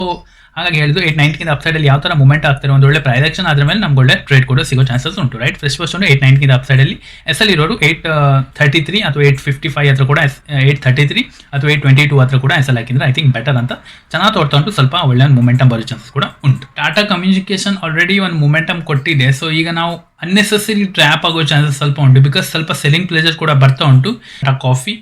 So ಹಾಗಾಗಿ ಹೇಳಿದ್ದು 890 ಅಪ್ಸೈಡಲ್ಲಿ ಯಾವ ಥರ ಮೂಮೆಂಟ್ ಆಗ್ತಾರೆ, ಒಂದು ಒಳ್ಳೆ ಪ್ರೈಸ್ ಆಕ್ಷನ್ ಆದ್ರ ಮೇಲೆ ನಮ್ಗೆ ಒಳ್ಳೆ ಟ್ರೇಡ್ ಕೂಡ ಸಿಗೋ ಚಾನ್ಸಸ್ ಉಂಟು. ರೈಟ್, ಫ್ರೆಶ್ ಪೋಸ್ಟ್ 890 ಅಪ್ಸೈಡಲ್ಲಿ ಎಸ್ ಎಲ್ ಇರೋರು 833 ಅಥವಾ 855 ಹತ್ರ ಕೂಡ 833 ಅಥವಾ 822 ಹತ್ರ ಕೂಡ ಎಸ್ ಎಲ್ ಹಾಕಿದ್ರೆ ಐ ಥಿಂಕ್ ಬೆಟರ್ ಅಂತ ಚೆನ್ನಾಗಿ ತೋರ್ತಾ ಉಂಟು. ಸ್ವಲ್ಪ ಒಳ್ಳೆ ಮೂಮೆಂಟಮ್ ಬರೋ ಚಾನ್ಸಸ್ ಕೂಡ ಉಂಟು. ಟಾಟಾ ಕಮ್ಯುನಿಕೇಶನ್ ಆಲ್ರೆಡಿ ಒಂದು ಮೂಮೆಂಟಮ್ ಕೊಟ್ಟಿದೆ. ಸೊ ಈಗ ನಾವು ಅನ್ನೆಸೆಸರಿ ಟ್ರ್ಯಾಪ್ ಆಗೋ ಚಾನ್ಸಸ್ ಸ್ವಲ್ಪ ಉಂಟು, ಬಿಕಾಸ್ ಸ್ವಲ್ಪ ಸೆಲ್ಲಿಂಗ್ ಪ್ಲೇಜರ್ ಕೂಡ ಬರ್ತಾ ಉಂಟು. ಕಾಫಿ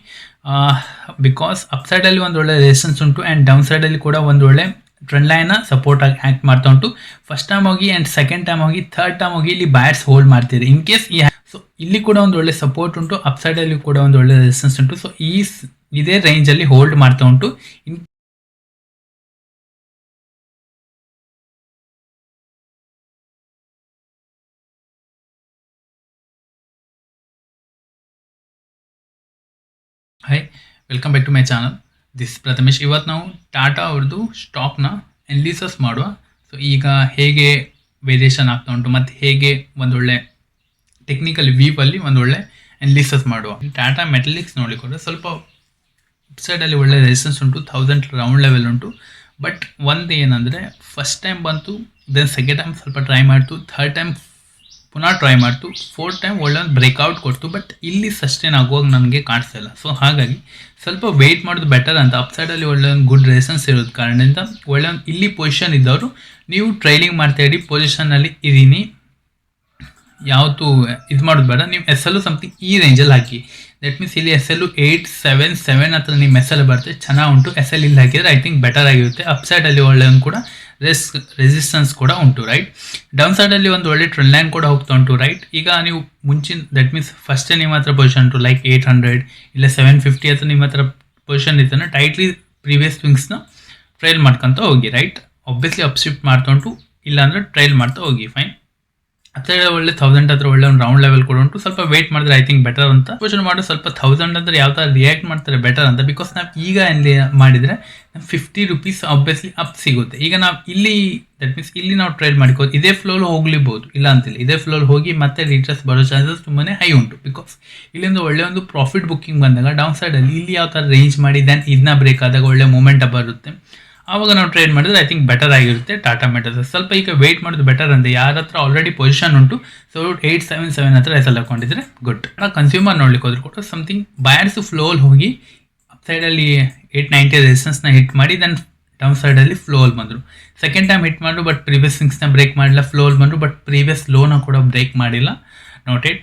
ಬಿಕಾಸ್ ಅಪ್ಸೈಡಲ್ಲಿ ಒಂದು ಒಳ್ಳೆ ರೆಸಿಸ್ಟೆನ್ಸ್ ಉಂಟು ಆ್ಯಂಡ್ ಡೌನ್ ಸೈಡಲ್ಲಿ ಕೂಡ ಒಂದು ಒಳ್ಳೆ ಟ್ರೆಂಡ್ ಲೈನ್ನ ಸಪೋರ್ಟ್ ಆಗಿ ಆ್ಯಕ್ಟ್ ಮಾಡ್ತಾ ಉಂಟು. ಫಸ್ಟ್ ಟೈಮ್ ಹೋಗಿ ಆ್ಯಂಡ್ ಸೆಕೆಂಡ್ ಟೈಮ್ ಹೋಗಿ ಥರ್ಡ್ ಟೈಮ್ ಹೋಗಿ ಇಲ್ಲಿ ಬಯರ್ಸ್ ಹೋಲ್ಡ್ ಮಾಡ್ತಿದ್ದಾರೆ. ಇನ್ ಕೇಸ್ ಸೊ ಇಲ್ಲಿ ಕೂಡ ಒಂದು ಒಳ್ಳೆ ಸಪೋರ್ಟ್ ಉಂಟು, ಅಪ್ಸೈಡಲ್ಲಿ ಕೂಡ ಒಂದು ಒಳ್ಳೆ ರೆಸಿಸ್ಟೆನ್ಸ್ ಉಂಟು. ಸೊ ಇದೇ ರೇಂಜಲ್ಲಿ ಹೋಲ್ಡ್ ಮಾಡ್ತಾ ಉಂಟು. Hi, welcome back to my channel. This Prathamesh. ಇವತ್ತು ನಾವು ಟಾಟಾ ಅವ್ರದ್ದು ಸ್ಟಾಕ್ನ ಅನಾಲಿಸಿಸ್ ಮಾಡುವ. ಸೊ ಈಗ ಹೇಗೆ ವೇರಿಯೇಷನ್ ಆಗ್ತಾ ಉಂಟು ಮತ್ತು ಹೇಗೆ ಒಂದೊಳ್ಳೆ ಟೆಕ್ನಿಕಲ್ ವ್ಯೂವಲ್ಲಿ ಒಂದೊಳ್ಳೆ ಅನಾಲಿಸಿಸ್ ಮಾಡುವ. ಟಾಟಾ ಮೆಟಲಿಕ್ಸ್ ನೋಡಿಕೊಂಡ್ರೆ ಸ್ವಲ್ಪ ವೆಬ್ಸೈಟಲ್ಲಿ ಒಳ್ಳೆ ರೆಸಿಸ್ಟೆನ್ಸ್ ಉಂಟು, 1000 ರೌಂಡ್ ಲೆವೆಲ್ ಉಂಟು. ಬಟ್ ಒಂದು ಏನಂದರೆ ಫಸ್ಟ್ ಟೈಮ್ ಬಂತು, ದೆನ್ ಸೆಕೆಂಡ್ ಟೈಮ್ ಸ್ವಲ್ಪ ಟ್ರೈ ಮಾಡ್ತು, ಥರ್ಡ್ ಟೈಮ್ ಪುನಃ ಟ್ರೈ ಮಾಡ್ತು, ಫೋರ್ತ್ ಟೈಮ್ ಒಳ್ಳೆ ಒಂದು ಬ್ರೇಕ್ಔಟ್ ಕೊಡ್ತು. ಬಟ್ ಇಲ್ಲಿ ಸಸ್ಟೇನ್ ಆಗುವಾಗ ನನಗೆ ಕಾಣಿಸ್ತಾ ಇಲ್ಲ. ಸೊ ಹಾಗಾಗಿ ಸ್ವಲ್ಪ ವೆಯ್ಟ್ ಮಾಡೋದು ಬೆಟರ್ ಅಂತ. ಅಪ್ಸೈಡಲ್ಲಿ ಒಳ್ಳೆ ಒಂದು ಗುಡ್ ರೆಸಿಸ್ಟೆನ್ಸ್ ಇರೋದು ಕಾರಣದಿಂದ ಒಳ್ಳೆ ಒಂದು ಇಲ್ಲಿ ಪೊಸಿಷನ್ ಇದ್ದವರು ನೀವು ಟ್ರೈಲಿಂಗ್ ಮಾಡ್ತಾ ಇರಿ, ಪೊಸಿಷನ್ನಲ್ಲಿ ಇದ್ದೀನಿ, ಯಾವತ್ತು ಇದು ಮಾಡೋದು ಬೇಡ. ನೀವು ಎಸ್ ಎಲ್ಲು ಸಮಥಿಂಗ್ ಈ ರೇಂಜಲ್ಲಿ ಹಾಕಿ. ದಟ್ ಮೀನ್ಸ್ ಇಲ್ಲಿ ಎಸ್ ಎಲ್ಲು 877 ಹತ್ರ ನಿಮ್ಮ ಎಸ್ ಎಲ್ ಬರುತ್ತೆ, ಚೆನ್ನಾಗಿ ಉಂಟು. ಎಸ್ ಎಲ್ ಇಲ್ಲಿ ಹಾಕಿದರೆ ಐ ಥಿಂಕ್ ಬೆಟರ್ ಆಗಿರುತ್ತೆ. ಅಪ್ಸೈಡಲ್ಲಿ ಒಳ್ಳೆ ಒಂದು ಕೂಡ ರೆಸಿಸ್ಟೆನ್ಸ್ ಕೂಡ ಉಂಟು. ರೈಟ್, ಡೌನ್ ಸೈಡಲ್ಲಿ ಒಂದು ಒಳ್ಳೆ ಟ್ರೆಂಡ್ ಲೈನ್ ಕೂಡ ಹೋಗ್ತಾ ಉಂಟು. ರೈಟ್, ಈಗ ನೀವು ಮುಂಚಿನ ದಟ್ ಮೀನ್ಸ್ ಫಸ್ಟೇ ನಿಮ್ಮ ಹತ್ರ ಪೊಸಿಷನ್ ಉಂಟು ಲೈಕ್ 800 ಇಲ್ಲ 750 ಹತ್ರ ನಿಮ್ಮ ಹತ್ರ ಪೊಸಿಷನ್ ಇದ್ದಾನೆ, ಟೈಟ್ಲಿ ಪ್ರೀವಿಯಸ್ ಸ್ವಿಂಗ್ಸ್ನ ಟ್ರೈಲ್ ಮಾಡ್ಕೊತ ಹೋಗಿ. ರೈಟ್, ಆಬ್ವಿಯಸ್ಲಿ ಅಪ್ ಶಿಫ್ಟ್ ಮಾಡ್ತಾ ಉಂಟು, ಇಲ್ಲಾಂದರೆ ಟ್ರೈಲ್ ಮಾಡ್ತಾ ಹೋಗಿ. ಫೈನ್, ಅಪ್ಸೈಡ್ ಒಳ್ಳೆ 1000 ಹತ್ರ ಒಳ್ಳೆ ಒಂದು ರೌಂಡ್ ಲೆವೆಲ್ ಕೂಡ ಉಂಟು. ಸ್ವಲ್ಪ ವೇಟ್ ಮಾಡಿದ್ರೆ ಐ ಥಿಂಕ್ ಬೆಟರ್ ಅಂತ. ಪೊಸಿಷನ್ ಮಾಡೋ ಸ್ವಲ್ಪ 1000 ಅಂದ್ರೆ ಯಾವ ಥರ ರಿಯಾಕ್ಟ್ ಮಾಡ್ತಾರೆ ಬೆಟರ್ ಅಂತ. ಬಿಕಾಸ್ ನಾವು ಈಗ ಅಲ್ಲಿ ಮಾಡಿದರೆ ₹50 ಆಬ್ವಿಯಸ್ಲಿ ಅಪ್ ಸಿಗುತ್ತೆ. ಈಗ ನಾವು ಇಲ್ಲಿ ದಟ್ ಮೀನ್ಸ್ ಇಲ್ಲಿ ನಾವು ಟ್ರೇಡ್ ಮಾಡಿಕೋದು, ಇದೇ ಫ್ಲೋಲ್ ಹೋಗ್ಲಿಬೋದು, ಇಲ್ಲ ಅಂತಿಲ್ಲ. ಇದೇ ಫ್ಲೋಲ್ ಹೋಗಿ ಮತ್ತೆ ರೀಟ್ರೆಸ್ ಬರೋ ಚಾನ್ಸಸ್ ತುಂಬಾ ಹೈ ಉಂಟು. ಬಿಕಾಸ್ ಇಲ್ಲಿಂದ ಒಳ್ಳೆ ಒಂದು ಪ್ರಾಫಿಟ್ ಬುಕ್ಕಿಂಗ್ ಬಂದಾಗ ಡೌನ್ ಸೈಡಲ್ಲಿ ಇಲ್ಲಿ ಯಾವ ಥರ ರೇಂಜ್ ಮಾಡಿ ದೆನ್ ಇದನ್ನ ಬ್ರೇಕ್ ಆದಾಗ ಒಳ್ಳೆ ಮೂಮೆಂಟ್ ಬರುತ್ತೆ. ಆವಾಗ ನಾವು ಟ್ರೇಡ್ ಮಾಡಿದ್ರೆ ಐ ಥಿಂಕ್ ಬೆಟರ್ ಆಗಿರುತ್ತೆ ಟಾಟಾ ಮೆಟಲ್ಸ್. ಸ್ವಲ್ಪ ಈಗ ವೆಯ್ಟ್ ಮಾಡೋದು ಬೆಟರ್ ಅಂತ. ಯಾರ ಹತ್ರ ಆಲ್ರೆಡಿ ಪೊಸಿಷನ್ ಉಂಟು, ಸೊ 877 ಹತ್ರ ಎಸ್ ಎಲ್ ಹಾಕೊಂಡಿದ್ರೆ ಗುಡ್. ಕನ್ಸ್ಯೂಮರ್ ನೋಡ್ಲಿಕ್ಕೆ ಹೋದ್ರೆ ಕೂಡ ಸಮಥಿಂಗ್ ಬಯರ್ಸ್ ಫ್ಲೋಲ್ ಹೋಗಿ ಅಪ್ಸೈಡಲ್ಲಿ 890 ರೆಸಿಸ್ಟೆನ್ಸ್ನ ಹಿಟ್ ಮಾಡಿ ದೆನ್ ಡೌನ್ ಸೈಡಲ್ಲಿ ಫ್ಲೋಲ್ ಬಂದರು. ಸೆಕೆಂಡ್ ಟೈಮ್ ಹಿಟ್ ಮಾಡಿದ್ರು ಬಟ್ ಪ್ರೀವಿಯಸ್ ಸ್ವಿಂಗ್ಸ್ನ ಬ್ರೇಕ್ ಮಾಡಿಲ್ಲ, ಫ್ಲೋಲ್ ಬಂದರು ಬಟ್ ಪ್ರೀವಿಯಸ್ ಲೋನ ಕೂಡ ಬ್ರೇಕ್ ಮಾಡಿಲ್ಲ. ನೋಟೆಡ್.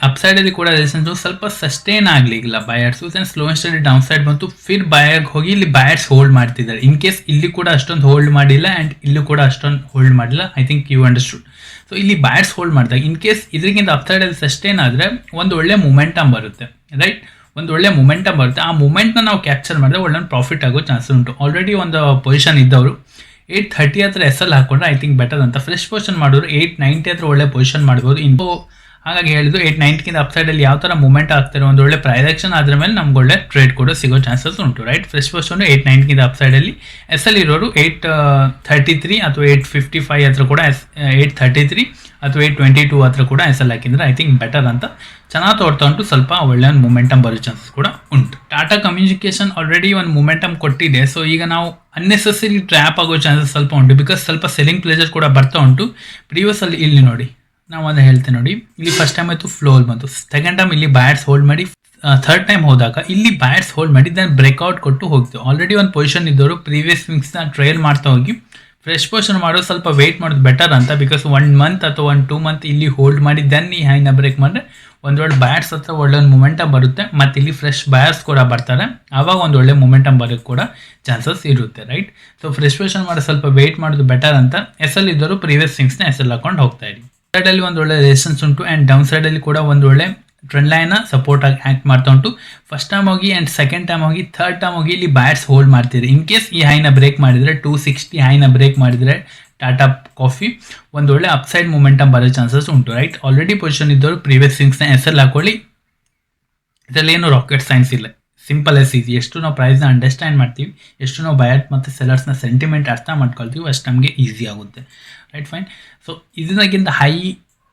ಅಪ್ಸೈಡಲ್ಲಿ ಕೂಡ ರೆಸಿಸ್ಟೆನ್ಸು ಸ್ವಲ್ಪ ಸಸ್ಟೇನ್ ಆಗಲಿಲ್ಲ buyers. Then slow and steady downside ಬಂತು, ಫಿರ್ ಬಯರ್ಗೆ ಹೋಗಿ ಇಲ್ಲಿ ಬಯರ್ಸ್ ಹೋಲ್ಡ್ ಮಾಡ್ತಿದ್ದಾರೆ. ಇನ್ ಕೇಸ್ ಇಲ್ಲಿ ಕೂಡ ಅಷ್ಟೊಂದು ಹೋಲ್ಡ್ ಮಾಡಿಲ್ಲ ಆ್ಯಂಡ್ ಇಲ್ಲೂ ಕೂಡ ಅಷ್ಟೊಂದು ಹೋಲ್ಡ್ ಮಾಡಿಲ್ಲ. I think you understood. So ಇಲ್ಲಿ ಬಯರ್ಸ್ ಹೋಲ್ಡ್ ಮಾಡಿದಾಗ ಇನ್ ಕೇಸ್ ಇದಕ್ಕಿಂತ ಅಪ್ಸೈಡಲ್ಲಿ ಸಸ್ಟೇನ್ ಆದರೆ ಒಂದು ಒಳ್ಳೆ ಮೂಮೆಂಟಮ್ ಬರುತ್ತೆ. ರೈಟ್, ಒಂದು ಒಳ್ಳೆ ಮೂಮೆಂಟಮ್ ಬರುತ್ತೆ. ಆ ಮೂಮೆಂಟ್ನ ನಾವು ಕ್ಯಾಪ್ಚರ್ ಮಾಡಿದ್ರೆ ಒಳ್ಳೆ ಪ್ರಾಫಿಟ್ ಆಗೋ ಚಾನ್ಸಸ್ ಉಂಟು. ಆಲ್ರೆಡಿ ಒಂದು ಪೊಸಿಷನ್ ಇದ್ದವರು 830 ಹತ್ರ ಎಸ್ ಎಲ್ ಹಾಕೊಂಡ್ರೆ ಐ ಥಿಂಕ್ ಬೆಟರ್ ಅಂತ. ಫ್ರೆಶ್ ಪೊಸಿಷನ್ ಮಾಡೋರು 890 ಹತ್ರ ಒಳ್ಳೆ ಪೊಸಿಷನ್ ಮಾಡ್ಬೋದು. ಇನ್ನು ಹಾಗಾಗಿ ಹೇಳಿದ್ದು 890 ಅಪ್ಸೈಡಲ್ಲಿ ಯಾವ ಥರ ಮೂಮೆಂಟ್ ಆಗ್ತಾರೆ, ಒಂದು ಒಳ್ಳೆ ಪ್ರೈಸ್ ಆಕ್ಷನ್ ಆದ್ರ ಮೇಲೆ ನಮ್ಗೆ ಒಳ್ಳೆ ಟ್ರೇಡ್ ಕೂಡ ಸಿಗೋ ಚಾನ್ಸಸ್ ಉಂಟು. ರೈಟ್, ಫ್ರೆಶ್ ಪೊಸಿಷನ್ 890 ಅಪ್ಸೈಡಲ್ಲಿ ಎಸ್ ಎಲ್ ಇರೋರು 833 ಅಥವಾ 855 ಹತ್ರ ಕೂಡ 833 ಅಥವಾ 822 ಹತ್ರ ಕೂಡ ಎಸ್ ಎಲ್ ಹಾಕಿದ್ರೆ ಐ ಥಿಂಕ್ ಬೆಟರ್ ಅಂತ ಚೆನ್ನಾಗಿ ತೋರ್ತಾ ಉಂಟು. ಸ್ವಲ್ಪ ಒಳ್ಳೆ ಒಂದು ಮೂಮೆಂಟಮ್ ಬರೋ ಚಾನ್ಸಸ್ ಕೂಡ ಉಂಟು. ಟಾಟಾ ಕಮ್ಯುನಿಕೇಶನ್ ಆಲ್ರೆಡಿ ಒಂದು ಮೂಮೆಂಟಮ್ ಕೊಟ್ಟಿದೆ. ಸೊ ಈಗ ನಾವು ಅನ್ನೆಸೆಸರಿ ಟ್ರ್ಯಾಪ್ ಆಗೋ ಚಾನ್ಸಸ್ ಸ್ವಲ್ಪ ಉಂಟು, ಬಿಕಾಸ್ ಸ್ವಲ್ಪ ಸೆಲ್ಲಿಂಗ್ ಪ್ಲೇಜರ್ ಕೂಡ ಬರ್ತಾ ಉಂಟು. ಪ್ರೀವಿಯಸ್ ಅಲ್ಲಿ ಇಲ್ಲಿ ನೋಡಿ, ನಾವು ಅದನ್ನು ಹೇಳ್ತೇನೆ ನೋಡಿ, ಇಲ್ಲಿ ಫಸ್ಟ್ ಟೈಮ್ ಆಯಿತು ಫ್ಲೋಲ್ ಬಂತು, ಸೆಕೆಂಡ್ ಟೈಮ್ ಇಲ್ಲಿ ಬಯರ್ಸ್ ಹೋಲ್ಡ್ ಮಾಡಿ, ಥರ್ಡ್ ಟೈಮ್ ಹೋದಾಗ ಇಲ್ಲಿ ಬಯರ್ಸ್ ಹೋಲ್ಡ್ ಮಾಡಿ ದೆನ್ ಬ್ರೇಕ್ಔಟ್ ಕೊಟ್ಟು ಹೋಗ್ತು. ಆಲ್ರೆಡಿ ಒಂದು ಪೊಸಿಷನ್ ಇದ್ದವರು ಪ್ರೀವಿಯಸ್ ಸ್ವಿಂಗ್ಸ್ನ ಟ್ರೈಲ್ ಮಾಡ್ತಾ ಹೋಗಿ ಫ್ರೆಶ್ ಪೊಸಿಷನ್ ಮಾಡೋದು ಸ್ವಲ್ಪ ವೆಯ್ಟ್ ಮಾಡೋದು ಬೆಟರ್ ಅಂತ. ಬಿಕಾಸ್ 1 ಮಂತ್ ಅಥವಾ 2 ಮಂತ್ ಇಲ್ಲಿ ಹೋಲ್ಡ್ ಮಾಡಿ ದೆನ್ ಈ ಹೈನ ಬ್ರೇಕ್ ಮಾಡಿದ್ರೆ ಒಂದೊಳ್ಳೆ ಬಯರ್ಸ್ ಹತ್ರ ಒಳ್ಳೆ ಒಂದು ಮೂಮೆಂಟಮ್ ಬರುತ್ತೆ. ಮತ್ತು ಇಲ್ಲಿ ಫ್ರೆಶ್ ಬಯರ್ಸ್ ಕೂಡ ಬರ್ತಾರೆ, ಆವಾಗ ಒಂದು ಒಳ್ಳೆ ಮೂಮೆಂಟಮ್ ಬರೋಕ್ಕೆ ಕೂಡ ಚಾನ್ಸಸ್ ಇರುತ್ತೆ. ರೈಟ್, ಸೊ ಫ್ರೆಶ್ ಪೊಸಿಷನ್ ಮಾಡೋದು ಸ್ವಲ್ಪ ವೆಯ್ಟ್ ಮಾಡೋದು ಬೆಟರ್ ಅಂತ. ಎಸ್ ಎಲ್ ಇದ್ದವರು ಪ್ರೀವಿಯಸ್ ಸ್ವಿಂಗ್ಸ್ನ ಎಸ್ ಎಲ್ ಹಾಕೊಂಡು ಹೋಗ್ತಾ ಇರಿ. ಸೈಡಲ್ಲಿ ಒಂದು ಒಳ್ಳೆ ರೆಸಿಸ್ಟೆನ್ಸ್ ಉಂಟು ಆ್ಯಂಡ್ ಡೌನ್ ಸೈಡಲ್ಲಿ ಕೂಡ ಒಂದು ಒಳ್ಳೆ ಟ್ರೆಂಡ್ ಲೈನ್ನ ಸಪೋರ್ಟ್ ಆಗಿ ಆ್ಯಕ್ಟ್ ಮಾಡ್ತಾ ಉಂಟು. ಫಸ್ಟ್ ಟೈಮ್ ಹೋಗಿ ಆ್ಯಂಡ್ ಸೆಕೆಂಡ್ ಟೈಮ್ ಹೋಗಿ ಥರ್ಡ್ ಟೈಮ್ ಹೋಗಿ ಇಲ್ಲಿ ಬಯರ್ಸ್ ಹೋಲ್ಡ್ ಮಾಡ್ತಿದ್ದಾರೆ. ಇನ್ ಕೇಸ್ ಈ ಹೈನ ಬ್ರೇಕ್ ಮಾಡಿದರೆ 260 ಹೈನ ಬ್ರೇಕ್ ಮಾಡಿದರೆ ಟಾಟಾ ಕಾಫಿ ಒಂದು ಒಳ್ಳೆ ಅಪ್ಸೈಡ್ ಮೂಮೆಂಟಮ್ ಬರೋ ಚಾನ್ಸಸ್ ಉಂಟು. ರೈಟ್, ಆಲ್ರೆಡಿ ಪೊಸಿಷನ್ ಇದ್ದವರು ಪ್ರೀವಿಯಸ್ ಸ್ವಿಂಗ್ಸ್ನ ಎಸ್ ಎಲ್ ಹಾಕೊಳ್ಳಿ. ಇದರಲ್ಲಿ ಏನು ರಾಕೆಟ್ ಸೈನ್ಸ್ ಇಲ್ಲ, ಸಿಂಪಲ್ ಎಸ್ ಈಸಿ. ಎಷ್ಟು ನಾವು ಪ್ರೈಸ್ನ ಅಂಡರ್ಸ್ಟ್ಯಾಂಡ್ ಮಾಡ್ತೀವಿ, ಎಷ್ಟು ನಾವು ಬಯರ್ ಮತ್ತು ಸೆಲರ್ಸ್ನ ಸೆಂಟಿಮೆಂಟ್ ಅರ್ಥ ಮಾಡ್ಕೊಳ್ತೀವಿ, ಅಷ್ಟು ನಮಗೆ ಈಸಿ ಆಗುತ್ತೆ. Right, fine. ಸೊ ಇದಕ್ಕಿಂತ ಹೈ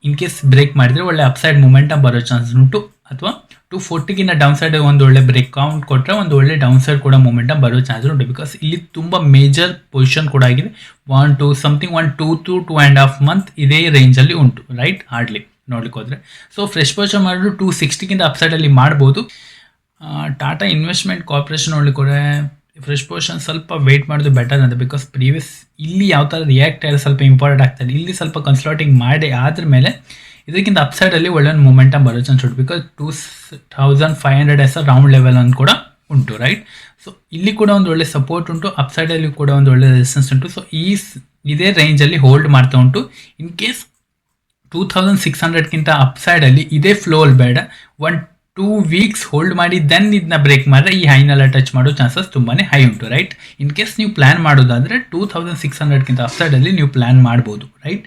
ಇನ್ ಕೇಸ್ ಬ್ರೇಕ್ ಮಾಡಿದರೆ ಒಳ್ಳೆ ಅಪ್ಸೈಡ್ ಮೂಮೆಂಟಮ್ ಬರೋ ಚಾನ್ಸಸ್ ಉಂಟು, ಅಥವಾ 240ಗಿಂತ ಡೌನ್ ಸೈಡ್ ಒಂದು ಒಳ್ಳೆ ಬ್ರೇಕ್ ಕೌಂಟ್ ಕೊಟ್ಟರೆ ಒಂದು ಒಳ್ಳೆ ಡೌನ್ ಸೈಡ್ ಕೂಡ ಮೊಮೆಂಟಮ್ ಬರೋ ಚಾನ್ಸ್ ಉಂಟು. ಬಿಕಾಸ್ ಇಲ್ಲಿ ತುಂಬ ಮೇಜರ್ ಪೊಸಿಷನ್ ಕೂಡ ಆಗಿದೆ. 1-2.5 ಮಂತ್ ಇದೇ ರೇಂಜಲ್ಲಿ ಉಂಟು, ರೈಟ್? ಹಾರ್ಡ್ಲಿ ನೋಡ್ಲಿಕ್ಕೆ ಹೋದರೆ. ಸೊ ಫ್ರೆಶ್ ಪೊಸಿಷನ್ ಮಾಡಿದ್ರು 260ಗಿಂತ ಅಪ್ಸೈಡಲ್ಲಿ ಮಾಡ್ಬೋದು. ಟಾಟಾ ಇನ್ವೆಸ್ಟ್ಮೆಂಟ್ ಕಾರ್ಪೊರೇಷನ್ ನೋಡ್ಲಿಕ್ಕೆ ಹೋದರೆ ಫ್ರೆಶ್ ಪೊಸಿಷನ್ ಸ್ವಲ್ಪ ವೆಯ್ಟ್ ಮಾಡೋದು ಬೆಟರ್ ಅಂತ. ಬಿಕಾಸ್ ಪ್ರೀವಿಯಸ್ ಇಲ್ಲಿ ಯಾವ ಥರ ರಿಯಾಕ್ಟ್ ಆದ್ರೆ ಸ್ವಲ್ಪ ಇಂಪಾರ್ಟೆಂಟ್ ಆಗ್ತದೆ. ಇಲ್ಲಿ ಸ್ವಲ್ಪ ಕನ್ಸಲ್ಟಿಂಗ್ ಮಾಡಿ ಆದ್ರ ಮೇಲೆ ಇದಕ್ಕಿಂತ ಅಪ್ಸೈಡಲ್ಲಿ ಒಳ್ಳೆ ಒಂದು ಮೊಮೆಂಟಮ್ ಬರೋ ಚಾನ್ಸ್ ಉಂಟು. ಬಿಕಾಸ್ 2500 ಎಸ್ ರೌಂಡ್ ಲೆವೆಲ್ ಅನ್ನು ಕೂಡ ಉಂಟು, ರೈಟ್? ಸೊ ಇಲ್ಲಿ ಕೂಡ ಒಂದು ಒಳ್ಳೆ ಸಪೋರ್ಟ್ ಉಂಟು, ಅಪ್ಸೈಡಲ್ಲಿ ಕೂಡ ಒಂದು ಒಳ್ಳೆ ರೆಸಿಸ್ಟೆನ್ಸ್ ಉಂಟು. ಸೊ ಇದೇ ರೇಂಜಲ್ಲಿ ಹೋಲ್ಡ್ ಮಾಡ್ತಾ ಉಂಟು. ಇನ್ ಕೇಸ್ 2600ಗಿಂತ ಅಪ್ಸೈಡಲ್ಲಿ ಇದೇ ಫ್ಲೋಲ್ ಬೇಡ, 1-2 ವೀಕ್ಸ್ ಹೋಲ್ಡ್ ಮಾಡಿ ದೆನ್ ಇದನ್ನ ಬ್ರೇಕ್ ಮಾಡಿದ್ರೆ ಈ ಹೈನೆಲ್ಲ ಟಚ್ ಮಾಡೋ ಚಾನ್ಸಸ್ ತುಂಬಾ ಹೈ ಉಂಟು, ರೈಟ್? ಇನ್ ಕೇಸ್ ನೀವು ಪ್ಲಾನ್ ಮಾಡೋದಾದರೆ 2600ಗಿಂತ ಅಪ್ಸೈಡಲ್ಲಿ ನೀವು ಪ್ಲಾನ್ ಮಾಡ್ಬೋದು, ರೈಟ್?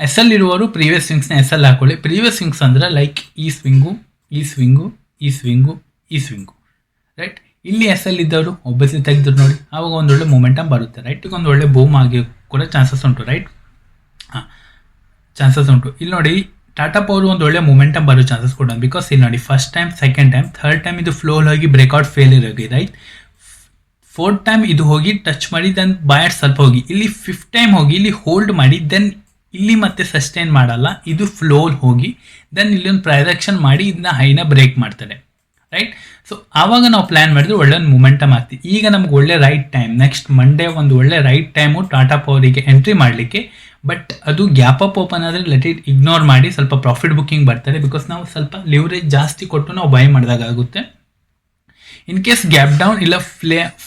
ಎಸ್ ಎಲ್ ಇರುವವರು ಪ್ರೀವಿಯಸ್ ಸ್ವಿಂಗ್ಸ್ನ ಎಸ್ ಎಲ್ ಹಾಕೊಳ್ಳಿ. ಪ್ರೀವಿಯಸ್ ಸ್ವಿಂಗ್ಸ್ ಅಂದರೆ ಲೈಕ್ ಈ ಸ್ವಿಂಗು, ರೈಟ್? ಇಲ್ಲಿ ಎಸ್ ಎಲ್ ಇದ್ದವರು ಒಬ್ಬಸಿ ತೆಗೆದ್ರು ನೋಡಿ, ಆವಾಗ ಒಂದು ಒಳ್ಳೆ ಮೊಮೆಂಟಮ್ ಬರುತ್ತೆ, ರೈಟ್? ಈಗ ಒಂದು ಒಳ್ಳೆ ಬೂಮ್ ಆಗಿ ಕೂಡ ಚಾನ್ಸಸ್ ಉಂಟು, ರೈಟ್? ಚಾನ್ಸಸ್ ಉಂಟು. ಇಲ್ಲಿ ನೋಡಿ ಟಾಟಾ ಪವರ್ ಒಂದು ಒಳ್ಳೆ ಮೊಮೆಂಟಮ್ ಬರೋ ಚಾನ್ಸಸ್ ಕೂಡ. ಬಿಕಾಸ್ ಇಲ್ಲಿ ನೋಡಿ first time, second time, third time ಇದು ಫ್ಲೋ ಹೋಗಿ ಬ್ರೇಕ್ಔಟ್ ಫೇಲಿಯರ್ ಹೋಗಿ, ರೈಟ್? 4th ಟೈಮ್ ಇದು ಹೋಗಿ ಟಚ್ ಮಾಡಿ ದೆನ್ ಬಯರ್ ಸ್ವಲ್ಪ ಹೋಗಿ, ಇಲ್ಲಿ 5th ಟೈಮ್ ಹೋಗಿ ಇಲ್ಲಿ ಹೋಲ್ಡ್ ಮಾಡಿ ದೆನ್ ಇಲ್ಲಿ ಮತ್ತೆ ಸಸ್ಟೈನ್ ಮಾಡಲ್ಲ, ಇದು ಫ್ಲೋ ಹೋಗಿ ದೆನ್ ಇಲ್ಲಿ ಒಂದು ಪ್ರೊಜೆಕ್ಷನ್ ಮಾಡಿ ಇದನ್ನ ಹೈನ ಬ್ರೇಕ್ ಮಾಡ್ತಾರೆ, ರೈಟ್? ಸೊ ಆವಾಗ ನಾವು ಪ್ಲಾನ್ ಮಾಡಿದ್ರೆ ಒಳ್ಳೆ ಒಂದು ಮೊಮೆಂಟಮ್ ಆಗ್ತೀವಿ. ಈಗ ನಮ್ಗೆ ಒಳ್ಳೆ ರೈಟ್ ಟೈಮ್, ನೆಕ್ಸ್ಟ್ ಮಂಡೇ ಒಂದು ಒಳ್ಳೆ ರೈಟ್ ಟೈಮು ಟಾಟಾ ಪವರಿಗೆ ಎಂಟ್ರಿ ಮಾಡಲಿಕ್ಕೆ. ಬಟ್ ಅದು ಗ್ಯಾಪ್ ಅಪ್ ಓಪನ್ ಆದರೆ ಲೆಟ್ ಇಟ್ ಇಗ್ನೋರ್ ಮಾಡಿ ಸ್ವಲ್ಪ ಪ್ರಾಫಿಟ್ ಬುಕ್ಕಿಂಗ್ ಬರ್ತಾರೆ. ಬಿಕಾಸ್ ನಾವು ಸ್ವಲ್ಪ ಲಿವರೇಜ್ ಜಾಸ್ತಿ ಕೊಟ್ಟು ನಾವು ಬೈ ಮಾಡಿದಾಗ ಆಗುತ್ತೆ. ಇನ್ ಕೇಸ್ ಗ್ಯಾಪ್ ಡೌನ್ ಇಲ್ಲ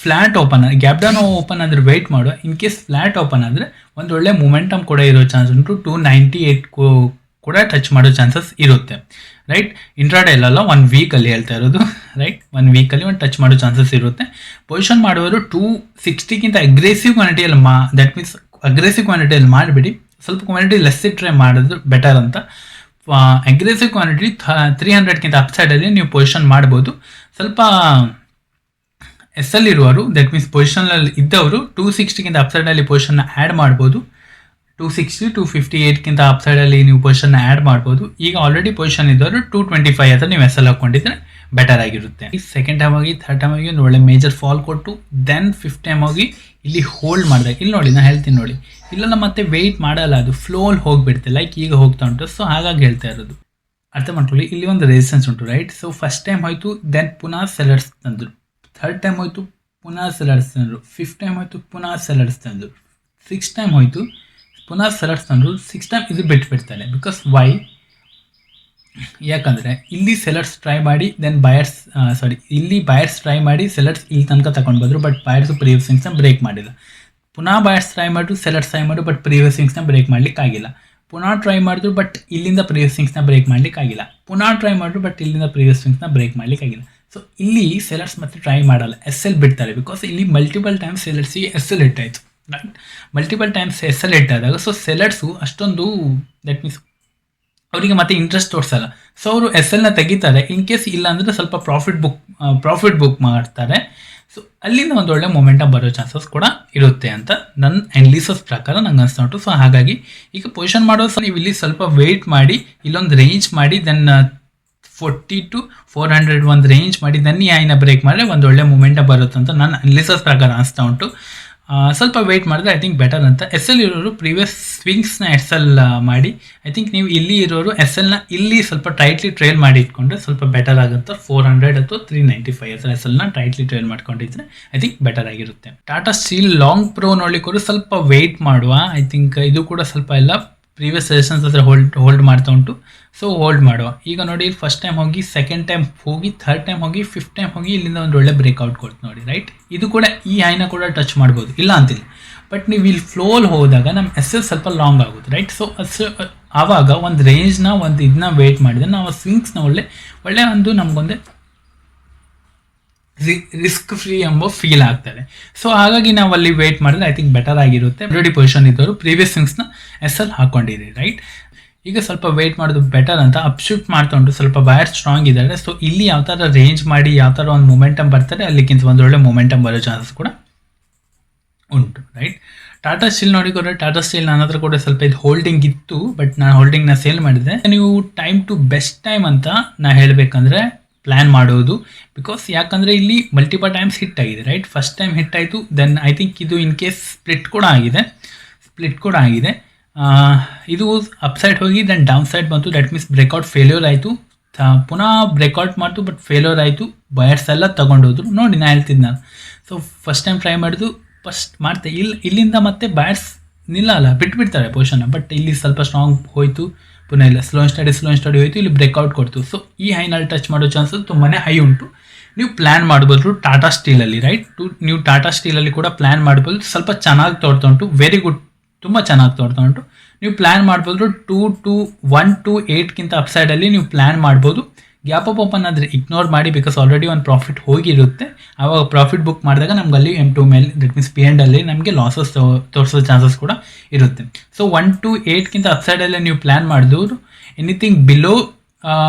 flat open, gap down open ಆದರೆ ವೆಯ್ಟ್ ಮಾಡುವ. ಇನ್ ಕೇಸ್ ಫ್ಲಾಟ್ ಓಪನ್ ಆದರೆ ಒಂದು ಒಳ್ಳೆ ಮೊಮೆಂಟಮ್ ಕೂಡ ಇರೋ ಚಾನ್ಸ್ ಉಂಟು. 298 ಕೂಡ ಟಚ್ ಮಾಡೋ ಚಾನ್ಸಸ್ ಇರುತ್ತೆ, ರೈಟ್? ಇಂಟ್ರಾಡೇ ಅಲ್ಲ, 1 ವೀಕಲ್ಲಿ ಹೇಳ್ತಾ ಇರೋದು, ರೈಟ್? 1 ವೀಕಲ್ಲಿ ಒಂದು ಟಚ್ ಮಾಡೋ ಚಾನ್ಸಸ್ ಇರುತ್ತೆ. ಪೊಸಿಷನ್ ಮಾಡುವರು 260ಗಿಂತ ಅಗ್ರೆಸಿವ್ ಕ್ವಾಂಟಿಟಿಯಲ್ಲಿ ದಟ್ ಮೀನ್ಸ್ ಅಗ್ರೆಸಿವ್ ಕ್ವಾಂಟಿಟಿಯಲ್ಲಿ ಮಾಡಿಬಿಡಿ. ಸ್ವಲ್ಪ ಕ್ವಾಂಟಿಟಿ ಲೆಸ್ ಇಟ್ಟರೆ ಮಾಡಿದ್ರು ಬೆಟರ್ ಅಂತ. ಅಗ್ರೆಸಿವ್ ಕ್ವಾಂಟಿಟಿ 300ಗಿಂತ ಅಪ್ಸೈಡಲ್ಲಿ ನೀವು ಪೊಸಿಷನ್ ಮಾಡ್ಬೋದು. ಸ್ವಲ್ಪ ಎಸ್ ಎಲ್ ಇರುವರು ದಟ್ ಮೀನ್ಸ್ ಪೊಸಿಷನಲ್ಲಿ ಇದ್ದವರು 260ಗಿಂತ ಅಪ್ಸೈಡಲ್ಲಿ ಪೊಸಿಷನ್ನ ಆ್ಯಡ್ ಮಾಡ್ಬೋದು. 260-258ಗಿಂತ ಅಪ್ಸೈಡಲ್ಲಿ ನೀವು ಪೊಸಿಷನ್ನ ಆ್ಯಡ್ ಮಾಡ್ಬೋದು. ಈಗ ಆಲ್ರೆಡಿ ಪೊಸಿಷನ್ ಇದ್ದವರು 225 ಹತ್ರ ನೀವು ಎಸ್ ಎಲ್ ಹಾಕೊಂಡಿದ್ರೆ ಬೆಟರ್ ಆಗಿರುತ್ತೆ. ಸೆಕೆಂಡ್ ಟೈಮ್ ಆಗಿ, ಥರ್ಡ್ ಟೈಮ್ ಆಗಿ ಒಂದು ಒಳ್ಳೆ ಮೇಜರ್ ಫಾಲ್ ಕೊಟ್ಟು ದೆನ್ 5th ಟೈಮ್ ಹೋಗಿ ಇಲ್ಲಿ ಹೋಲ್ಡ್ ಮಾಡಿದಾಗ, ಇಲ್ಲಿ ನೋಡಿ ನಾನು ಹೇಳ್ತೀನಿ ನೋಡಿ, ಇಲ್ಲೆಲ್ಲ ಮತ್ತೆ ವೆಯ್ಟ್ ಮಾಡಲ್ಲ, ಅದು ಫ್ಲೋಲ್ ಹೋಗಿಬಿಡುತ್ತೆ, ಲೈಕ್ ಈಗ ಹೋಗ್ತಾ ಉಂಟು. ಸೊ ಹಾಗಾಗಿ ಹೇಳ್ತಾ ಇರೋದು ಅರ್ಥ ಮಾಡ್ಕೊಳ್ಳಿ. ಇಲ್ಲಿ ಒಂದು ರೆಸಿಸ್ಟೆನ್ಸ್ ಉಂಟು, ರೈಟ್? ಸೊ ಫಸ್ಟ್ ಟೈಮ್ ಹೋಯ್ತು ದೆನ್ ಪುನಃ ಸೆಲರ್ಸ್ ತಂದರು, ಥರ್ಡ್ ಟೈಮ್ ಹೋಯ್ತು ಪುನಃ ಸೆಲರ್ಸ್ ತಂದರು, 5th ಟೈಮ್ ಹೋಯ್ತು ಪುನಃ ಸೆಲರ್ಸ್ ತಂದರು, 6th ಟೈಮ್ ಹೋಯ್ತು ಪುನಃ ಸೆಲರ್ಸ್ ತಂದರು, 6th ಟೈಮ್ ಇದು ಬಿಟ್ಬಿಡ್ತಾರೆ. Because Y? ಯಾಕಂದರೆ ಇಲ್ಲಿ ಸೆಲರ್ಸ್ ಟ್ರೈ ಮಾಡಿ ದೆನ್ ಇಲ್ಲಿ ಬಯರ್ಸ್ ಟ್ರೈ ಮಾಡಿ ಸೆಲರ್ಸ್ ಇಲ್ಲಿ ತನಕ ತಗೊಂಡು ಬಂದರು. ಬಟ್ ಬಯರ್ಸು ಪ್ರೀವಿಯಸ್ ಸ್ವಿಂಗ್ಸ್ನ ಬ್ರೇಕ್ ಮಾಡಿಲ್ಲ. ಪುನಃ ಬಯರ್ಸ್ ಟ್ರೈ ಮಾಡಿದ್ರು, ಸೆಲರ್ಸ್ ಟ್ರೈ ಮಾಡಿದ್ರು, ಬಟ್ ಪ್ರೀವಿಯಸ್ ಸ್ವಿಂಗ್ಸ್ನ ಬ್ರೇಕ್ ಮಾಡ್ಲಿಕ್ಕೆ ಆಗಿಲ್ಲ. ಪುನಃ ಟ್ರೈ ಮಾಡಿದ್ರು, ಬಟ್ ಇಲ್ಲಿಂದ ಪ್ರೀವಿಯಸ್ ಸ್ವಿಂಗ್ಸ್ನ ಬ್ರೇಕ್ ಮಾಡ್ಲಿಕ್ಕೆ ಆಗಿಲ್ಲ. ಪುನಃ ಟ್ರೈ ಮಾಡಿದ್ರು, ಬಟ್ ಇಲ್ಲಿಂದ ಪ್ರೀವಿಯಸ್ ಸ್ವಿಂಗ್ಸ್ನ ಬ್ರೇಕ್ ಮಾಡ್ಲಿಕ್ಕೆ ಆಗಿಲ್ಲ. ಸೊ ಇಲ್ಲಿ ಸೆಲರ್ಸ್ ಮತ್ತೆ ಟ್ರೈ ಮಾಡಲ್ಲ, ಎಸ್ ಎಲ್ ಬಿಡ್ತಾರೆ. ಬಿಕಾಸ್ ಇಲ್ಲಿ ಮಲ್ಟಿಪಲ್ ಟೈಮ್ಸ್ ಸೆಲರ್ಸಿಗೆ ಎಸ್ ಎಲ್ ಇಟ್ಟಾಯಿತು, right? Multiple times S L ಇಟ್ಟಾದಾಗ ಸೊ ಸೆಲರ್ಸು ಅಷ್ಟೊಂದು ದಟ್ ಮೀನ್ಸ್ ಅವರಿಗೆ ಮತ್ತೆ ಇಂಟ್ರೆಸ್ಟ್ ತೋರಿಸಲ್ಲ. ಸೊ ಅವರು ಎಸ್ ಎಲ್ನ ತೆಗಿತಾರೆ. ಇನ್ ಕೇಸ್ ಇಲ್ಲ ಅಂದರೆ ಸ್ವಲ್ಪ ಪ್ರಾಫಿಟ್ ಬುಕ್ ಮಾಡ್ತಾರೆ. ಸೊ ಅಲ್ಲಿಂದ ಒಂದು ಒಳ್ಳೆ ಮೊಮೆಂಟಮ್ ಬರೋ ಚಾನ್ಸಸ್ ಕೂಡ ಇರುತ್ತೆ ಅಂತ ನನ್ನ ಅನಾಲಿಸಿಸ್ ಪ್ರಕಾರ ನಂಗೆ ಅನಿಸ್ತಾ ಉಂಟು. ಸೊ ಹಾಗಾಗಿ ಈಗ ಪೊಸಿಷನ್ ಮಾಡೋ ನೀವು ಇಲ್ಲಿ ಸ್ವಲ್ಪ ವೆಯ್ಟ್ ಮಾಡಿ, ಇಲ್ಲೊಂದು ರೇಂಜ್ ಮಾಡಿ, ದೆನ್ 40-400 ಒಂದು ರೇಂಜ್ ಮಾಡಿ ದೆನ್ ಈ ಹೈನ ಬ್ರೇಕ್ ಮಾಡಿದ್ರೆ ಒಂದು ಒಳ್ಳೆ ಮೊಮೆಂಟಮ್ ಬರುತ್ತೆ ಅಂತ ನನ್ನ ಅನಾಲಿಸಿಸ್ ಪ್ರಕಾರ ಅನಿಸ್ತಾ ಉಂಟು. ಸ್ವಲ್ಪ ವೆಯ್ಟ್ ಮಾಡಿದ್ರೆ ಐ ಥಿಂಕ್ ಬೆಟರ್ ಅಂತ. ಎಸ್ ಎಲ್ ಇರೋರು ಪ್ರೀವಿಯಸ್ ಸ್ವಿಂಗ್ಸ್ನ ಎಸ್ ಎಲ್ ಮಾಡಿ, ಐ ಥಿಂಕ್ ನೀವು ಇಲ್ಲಿ ಇರೋರು ಎಸ್ ಎಲ್ನ ಇಲ್ಲಿ ಸ್ವಲ್ಪ ಟೈಟ್ಲಿ ಟ್ರೇಲ್ ಮಾಡಿ ಇಟ್ಕೊಂಡ್ರೆ ಸ್ವಲ್ಪ ಬೆಟರ್ ಆಗುತ್ತೆ. 400 ಅಥವಾ 395 ಹತ್ರ ಎಸ್ ಎಲ್ನ ಟೈಟ್ಲಿ ಟ್ರೇಲ್ ಮಾಡ್ಕೊಂಡಿದ್ರೆ ಐ ಥಿಂಕ್ ಬೆಟರ್ ಆಗಿರುತ್ತೆ. ಟಾಟಾ ಸ್ಟೀಲ್ ಲಾಂಗ್ ಪ್ರೋ ನೋಡ್ಲಿಕ್ಕೆ ಸ್ವಲ್ಪ ವೆಯ್ಟ್ ಮಾಡುವ. ಐ ಥಿಂಕ್ ಇದು ಕೂಡ ಸ್ವಲ್ಪ ಎಲ್ಲ ಪ್ರೀವಿಯಸ್ ಸೆಷನ್ಸ್ ಹತ್ರ ಹೋಲ್ಡ್ ಮಾಡ್ತಾ ಉಂಟು. ಸೊ ಹೋಲ್ಡ್ ಮಾಡುವ. ಈಗ ನೋಡಿ ಫಸ್ಟ್ ಟೈಮ್ ಹೋಗಿ, ಸೆಕೆಂಡ್ ಟೈಮ್ ಹೋಗಿ, ಥರ್ಡ್ ಟೈಮ್ ಹೋಗಿ, 5th ಟೈಮ್ ಹೋಗಿ ಇಲ್ಲಿಂದ ಒಂದು ಒಳ್ಳೆ ಬ್ರೇಕ್ಔಟ್ ಕೊಡ್ತು ನೋಡಿ, ರೈಟ್? ಇದು ಕೂಡ ಈ ಹೈನ ಕೂಡ ಟಚ್ ಮಾಡ್ಬೋದು, ಇಲ್ಲ ಅಂತಿಲ್ಲ. ಬಟ್ ನೀವು ಇಲ್ಲಿ ಫ್ಲೋಲ್ ಹೋದಾಗ ನಮ್ಮ ಎಸ್ ಎಲ್ ಸ್ವಲ್ಪ ಲಾಂಗ್ ಆಗುತ್ತೆ, ರೈಟ್? ಸೊ ಆವಾಗ ಒಂದು ರೇಂಜ್ನ ಒಂದು ಇದನ್ನ ವೆಯ್ಟ್ ಮಾಡಿದ್ರೆ ನಾವು ಸ್ವಿಂಗ್ಸ್ನ ಒಳ್ಳೆ ಒಂದು ನಮಗೊಂದೇ ರಿಸ್ಕ್ ಫ್ರೀ ಎಂಬ ಫೀಲ್ ಆಗ್ತದೆ. ಸೊ ಹಾಗಾಗಿ ನಾವು ಅಲ್ಲಿ ವೆಯ್ಟ್ ಮಾಡಿದ್ರೆ ಐ ಥಿಂಕ್ ಬೆಟರ್ ಆಗಿರುತ್ತೆ. ಆಲ್ರೆಡಿ ಪೊಸಿಷನ್ ಇದ್ದವರು ಪ್ರೀವಿಯಸ್ ಸ್ವಿಂಗ್ಸ್ನ ಎಸ್ ಎಲ್ ಹಾಕೊಂಡಿರಿ, ರೈಟ್? ಈಗ ಸ್ವಲ್ಪ ವೆಯ್ಟ್ ಮಾಡೋದು ಬೆಟರ್ ಅಂತ. ಅಪ್ಶೂಟ್ ಮಾಡ್ತಾ ಉಂಟು, ಸ್ವಲ್ಪ ಬಯರ್ ಸ್ಟ್ರಾಂಗ್ ಇದ್ದಾರೆ. ಸೊ ಇಲ್ಲಿ ಯಾವ ಥರ ರೇಂಜ್ ಮಾಡಿ ಯಾವ ಥರ ಒಂದು ಮೊಮೆಂಟಮ್ ಬರ್ತಾರೆ ಅಲ್ಲಿಗಿಂತ ಒಂದು ಒಳ್ಳೆ ಮೊಮೆಂಟಮ್ ಬರೋ ಚಾನ್ಸಸ್ ಕೂಡ ಉಂಟು, ರೈಟ್? ಟಾಟಾ ಸ್ಟೀಲ್ ನೋಡಿಕೊಂಡ್ರೆ ಟಾಟಾ ಸ್ಟೀಲ್ ನನ್ನ ಹತ್ರ ಕೂಡ ಸ್ವಲ್ಪ ಇದು ಹೋಲ್ಡಿಂಗ್ ಇತ್ತು, ಬಟ್ ನಾನು ಹೋಲ್ಡಿಂಗ್ನ ಸೇಲ್ ಮಾಡಿದೆ. ನೀವು ಟೈಮ್ ಟು ಬೆಸ್ಟ್ ಟೈಮ್ ಅಂತ ನಾ ಹೇಳಬೇಕಂದ್ರೆ ಪ್ಲ್ಯಾನ್ ಮಾಡೋದು. ಬಿಕಾಸ್ ಯಾಕಂದರೆ ಇಲ್ಲಿ ಮಲ್ಟಿಪಲ್ ಟೈಮ್ಸ್ ಹಿಟ್ ಆಗಿದೆ, ರೈಟ್. ಫಸ್ಟ್ ಟೈಮ್ ಹಿಟ್ ಆಯಿತು, ದೆನ್ ಐ ಥಿಂಕ್ ಇದು ಇನ್ ಕೇಸ್ ಸ್ಪ್ಲಿಟ್ ಕೂಡ ಆಗಿದೆ. ಇದು ಅಪ್ಸೈಡ್ ಹೋಗಿ ದೆನ್ ಡೌನ್ ಸೈಡ್ ಬಂತು, ದಟ್ ಮೀನ್ಸ್ ಬ್ರೇಕ್ಔಟ್ ಫೇಲ್ಯೂರ್ ಆಯಿತು. ಪುನಃ ಬ್ರೇಕ್ಔಟ್ ಮಾಡ್ತು, ಬಟ್ ಫೇಲ್ಯೂರ್ ಆಯಿತು. ಬಯರ್ಸ್ ಎಲ್ಲ ತೊಗೊಂಡೋದ್ರು. ನೋಡಿ ನಾನು ಹೇಳ್ತಿದ್ದೆ ನಾನು. ಸೊ ಫಸ್ಟ್ ಟೈಮ್ ಟ್ರೈ ಮಾಡಿದ್ದು, ಫಸ್ಟ್ ಮಾಡ್ತೆ ಇಲ್ಲಿಂದ ಮತ್ತೆ ಬಯರ್ಸ್ ನಿಲ್ಲಲ್ಲ, ಬಿಟ್ಬಿಡ್ತಾರೆ ಪೊಸಿಷನ್ನ. ಬಟ್ ಇಲ್ಲಿ ಸ್ವಲ್ಪ ಸ್ಟ್ರಾಂಗ್ ಹೋಯಿತು, ಪುನಃ ಇಲ್ಲ ಸ್ಲೋ ಸ್ಟಡಿ ಹೋಯಿತು, ಇಲ್ಲಿ ಬ್ರೇಕ್ಔಟ್ ಕೊಡ್ತು. ಸೊ ಈ ಹೈನಲ್ಲಿ ಟಚ್ ಮಾಡೋ ಚಾನ್ಸಸ್ ತುಂಬಾ ಹೈ ಉಂಟು. ನೀವು ಪ್ಲ್ಯಾನ್ ಮಾಡ್ಬೋದು ಟಾಟಾ ಸ್ಟೀಲಲ್ಲಿ, ರೈಟ್. ನೀವು ಟಾಟಾ ಸ್ಟೀಲಲ್ಲಿ ಕೂಡ ಪ್ಲ್ಯಾನ್ ಮಾಡ್ಬೋದು. ಸ್ವಲ್ಪ ಚೆನ್ನಾಗಿ ತೋರ್ತಾ ಉಂಟು, ವೆರಿ ಗುಡ್, ತುಂಬ ಚೆನ್ನಾಗಿ ತೋರ್ತಾ ಉಂಟು. ನೀವು ಪ್ಲ್ಯಾನ್ ಮಾಡ್ಬೋದು 1 to 8 ಅಪ್ಸೈಡಲ್ಲಿ ನೀವು ಪ್ಲ್ಯಾನ್ ಮಾಡ್ಬೋದು. ಗ್ಯಾಪ್ ಅಪ್ ಓಪನ್ ಆದರೆ ಇಗ್ನೋರ್ ಮಾಡಿ, ಬಿಕಾಸ್ ಆಲ್ರೆಡಿ ಒಂದು ಪ್ರಾಫಿಟ್ ಹೋಗಿರುತ್ತೆ. ಆವಾಗ ಪ್ರಾಫಿಟ್ ಬುಕ್ ಮಾಡಿದಾಗ ನಮ್ಗೆ ಅಲ್ಲಿ M2 ಮೇಲೆ, ದಟ್ ಮೀನ್ಸ್ P&L ಅಲ್ಲಿ ನಮಗೆ ಲಾಸಸ್ ತೋರಿಸೋ ಚಾನ್ಸಸ್ ಕೂಡ ಇರುತ್ತೆ. ಸೊ 1 to 8 ಅಪ್ಸೈಡಲ್ಲೇ ನೀವು ಪ್ಲ್ಯಾನ್ ಮಾಡಿದವರು, ಎನಿಥಿಂಗ್ ಬಿಲೋ